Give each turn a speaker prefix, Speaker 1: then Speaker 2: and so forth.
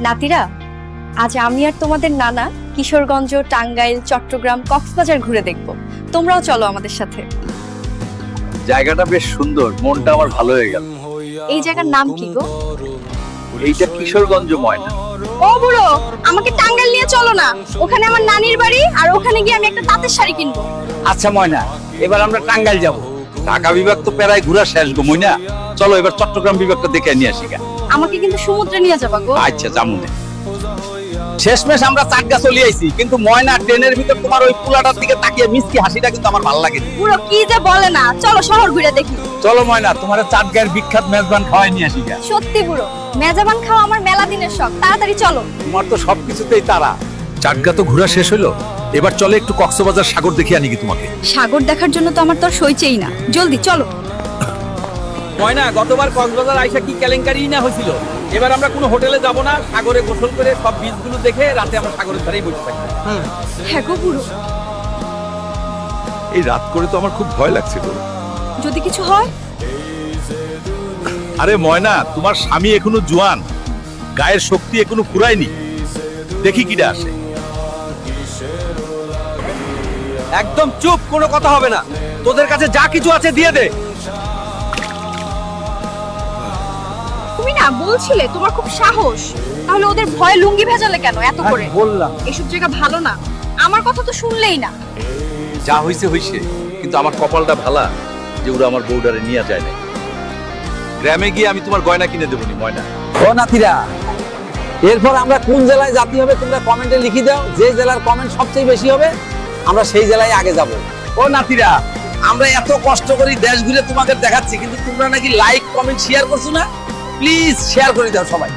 Speaker 1: নাতিরা, আজ আমি আর তোমাদের নানা কিশোরগঞ্জ, টাঙ্গাইল, চট্টগ্রাম, কক্সবাজার ঘুরে দেখব। তোমরাও চলো আমাদের সাথে।
Speaker 2: জায়গাটা বেশ সুন্দর, মনটা আমার ভালো হয়ে গেল।
Speaker 1: এই জায়গার নাম কি গো?
Speaker 2: এইটা কিশোরগঞ্জ ময়না।
Speaker 1: ও বুড়ো, আমাকে টাঙ্গাইল নিয়ে চলো না। ওখানে আমার নানির বাড়ি, আর ওখানে গিয়ে আমি একটা তাঁতের শাড়ি কিনবো।
Speaker 2: আচ্ছা ময়না, এবার আমরা টাঙ্গাইল যাব। ঢাকা বিভাগ তো প্রায় ঘোরা শেষ গো ময়না। চলো এবার চট্টগ্রাম বিভাগটা দেখে নিয়ে আসি।
Speaker 1: আমাকে কিন্তু সমুদ্রে নিয়ে যাবা গো।
Speaker 2: আচ্ছা জামুনে। শেষমেশ আমরা চাটগা চলে আইছি, কিন্তু ময়না ট্রেনের ভিতর তোমার ওই পুলাটার দিকে তাকিয়ে মিষ্টি হাসিটা কিন্তু আমার ভালো লাগে।
Speaker 1: বুড়ো কি যে বলে না, চলো শহর ঘুরে দেখি।
Speaker 2: চলো ময়না, তোমার চাটগার বিখ্যাত মেজবান খাওয়াই নিয়ে আসি।
Speaker 1: সত্যি বুড়ো, মেজাবান খাওয়া আমার মেলা দিনের শখ। তাড়াতাড়ি চলো।
Speaker 2: তোমার তো সবকিছুতেই তারা। চাটগা তো ঘোরা শেষ হলো, এবার চলে একটু কক্সবাজার সাগর দেখে আনি কি তোমাকে।
Speaker 1: সাগর দেখার জন্য তো আমার তো আর সইছেই না। জলদি চলো।
Speaker 2: ময়না, গতবার কক্সবাজার আইসা কি কেলেঙ্কারি না হয়েছিল। এবার আমরা কোনো হোটেলে যাব না, সাগরে গোসল করে সব বীচগুলো দেখে রাতে আমরা সাগরের ধারেই বসে থাকবো।
Speaker 1: হ্যাঁ গো বুড়ো।
Speaker 3: এই রাত করে তো আমার খুব ভয় লাগছে গো।
Speaker 1: যদি কিছু হয়?
Speaker 3: আরে ময়না, তোমার স্বামী এখনো জোয়ান, গায়ের শক্তি এখনো ফুরায়নি। দেখি কিটা আসে।
Speaker 2: একদম চুপ, কোনো কথা হবে না। তোদের কাছে যা কিছু আছে দিয়ে দে।
Speaker 1: তুমি না বলছিলে তোমার খুব সাহস, তাহলে ওদের ভয় লুঙ্গি ভেজালে কেন এত করে?
Speaker 2: বললাম
Speaker 1: এসব জায়গা ভালো না। আমার কথা তো শুনলেই না।
Speaker 2: যা হইছে হইছে, কিন্তু আমার কপালটা ভালা যে ওরা আমার বউডারে নিয়ে যায় না। গ্রামে গিয়ে আমি তোমার গয়না কিনে দেবো নি ময়না।
Speaker 4: ও নাতিরা, এরপর আমরা কোন জেলায় জাতি হবে তোমরা কমেন্টে লিখে দাও। যে জেলার কমেন্ট সবচেয়ে বেশি হবে আমরা সেই জেলায় আগে যাব।
Speaker 2: ও নাতিরা, আমরা এত কষ্ট করে দেশ ঘুরে তোমাদের দেখাচ্ছি, কিন্তু তোমরা নাকি লাইক কমেন্ট শেয়ার করছো না। প্লিজ শেয়ার করে দাও সবাই।